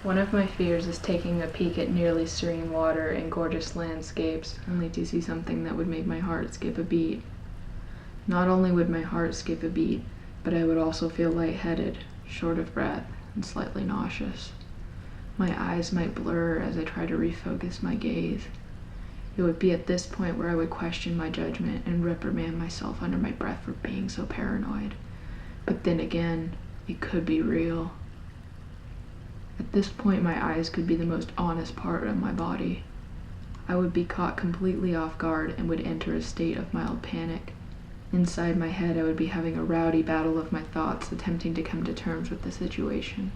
One of my fears is taking a peek at nearly serene water and gorgeous landscapes, only to see something that would make my heart skip a beat. Not only would my heart skip a beat, but I would also feel lightheaded, short of breath, and slightly nauseous. My eyes might blur as I try to refocus my gaze. It would be at this point where I would question my judgment and reprimand myself under my breath for being so paranoid. But then again, it could be real. At this point, my eyes could be the most honest part of my body. I would be caught completely off guard and would enter a state of mild panic. Inside my head, I would be having a rowdy battle of my thoughts, attempting to come to terms with the situation.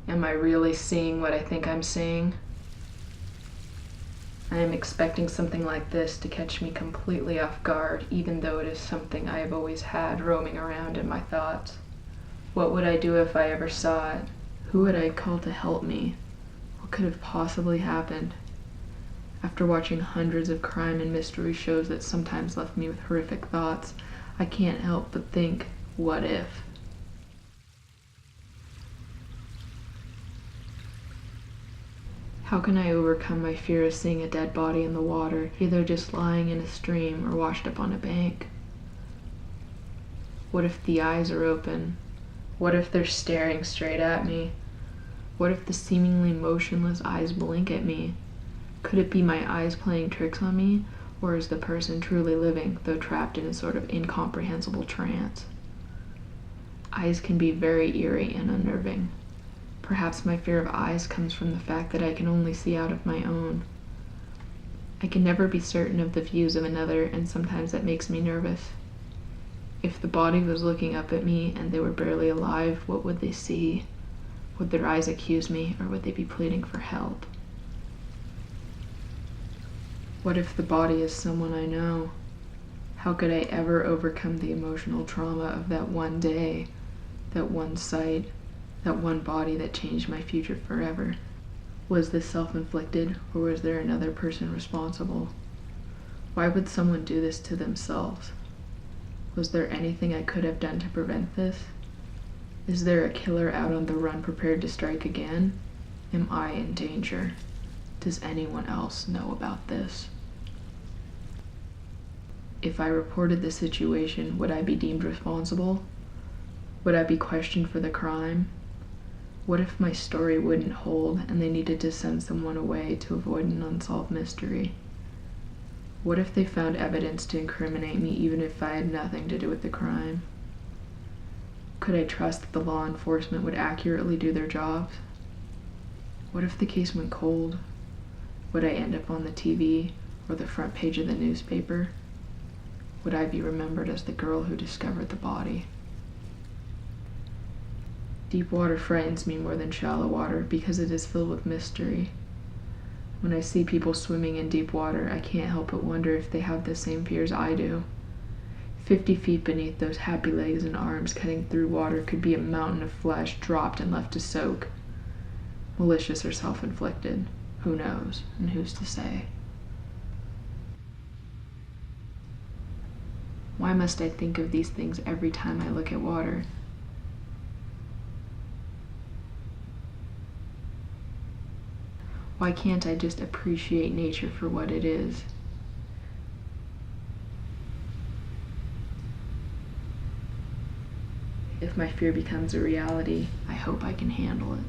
Am I really seeing what I think I'm seeing? I am expecting something like this to catch me completely off guard, even though it is something I have always had roaming around in my thoughts. What would I do if I ever saw it? Who would I call to help me? What could have possibly happened? After watching hundreds of crime and mystery shows that sometimes left me with horrific thoughts, I can't help but think, what if? How can I overcome my fear of seeing a dead body in the water, either just lying in a stream or washed up on a bank? What if the eyes are open? What if they're staring straight at me? What if the seemingly motionless eyes blink at me? Could it be my eyes playing tricks on me, or is the person truly living, though trapped in a sort of incomprehensible trance? Eyes can be very eerie and unnerving. Perhaps my fear of eyes comes from the fact that I can only see out of my own. I can never be certain of the views of another, and sometimes that makes me nervous. If the body was looking up at me and they were barely alive, what would they see? Would their eyes accuse me, or would they be pleading for help? What if the body is someone I know? How could I ever overcome the emotional trauma of that one day, that one sight, that one body that changed my future forever? Was this self-inflicted, or was there another person responsible? Why would someone do this to themselves? Was there anything I could have done to prevent this? Is there a killer out on the run prepared to strike again? Am I in danger? Does anyone else know about this? If I reported the situation, would I be deemed responsible? Would I be questioned for the crime? What if my story wouldn't hold and they needed to send someone away to avoid an unsolved mystery? What if they found evidence to incriminate me even if I had nothing to do with the crime? Could I trust that the law enforcement would accurately do their jobs? What if the case went cold? Would I end up on the TV or the front page of the newspaper? Would I be remembered as the girl who discovered the body? Deep water frightens me more than shallow water because it is filled with mystery. When I see people swimming in deep water, I can't help but wonder if they have the same fears I do. 50 feet beneath those happy legs and arms cutting through water could be a mountain of flesh dropped and left to soak. Malicious or self-inflicted, who knows, and who's to say? Why must I think of these things every time I look at water? Why can't I just appreciate nature for what it is? If my fear becomes a reality, I hope I can handle it.